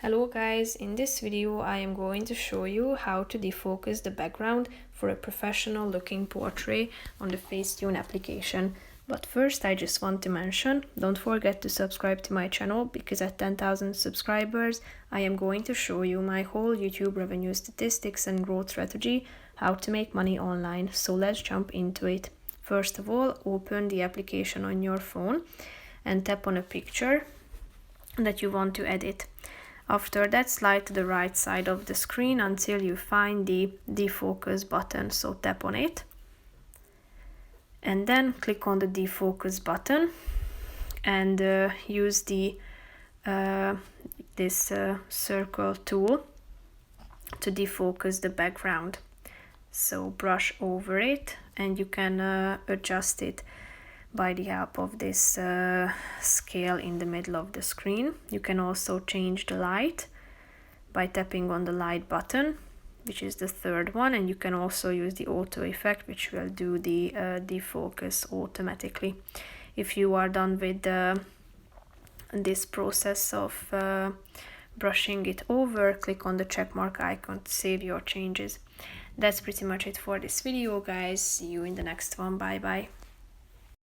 Hello guys, in this video I am going to show you how to defocus the background for a professional looking portrait on the Facetune application. But first I just want to mention, don't forget to subscribe to my channel because at 10,000 subscribers I am going to show you my whole YouTube revenue statistics and growth strategy, how to make money online. So let's jump into it. First of all, open the application on your phone and tap on a picture that you want to edit. After that, slide to the right side of the screen until you find the defocus button, so tap on it. And then click on the defocus button and use the circle tool to defocus the background. So brush over it and you can adjust it by the help of this scale in the middle of the screen. You can also change the light by tapping on the light button, which is the third one, and you can also use the auto effect, which will do the defocus automatically. If you are done with this process of brushing it over, click on the check mark icon to save your changes. That's pretty much it for this video, guys. See you in the next one. Bye bye.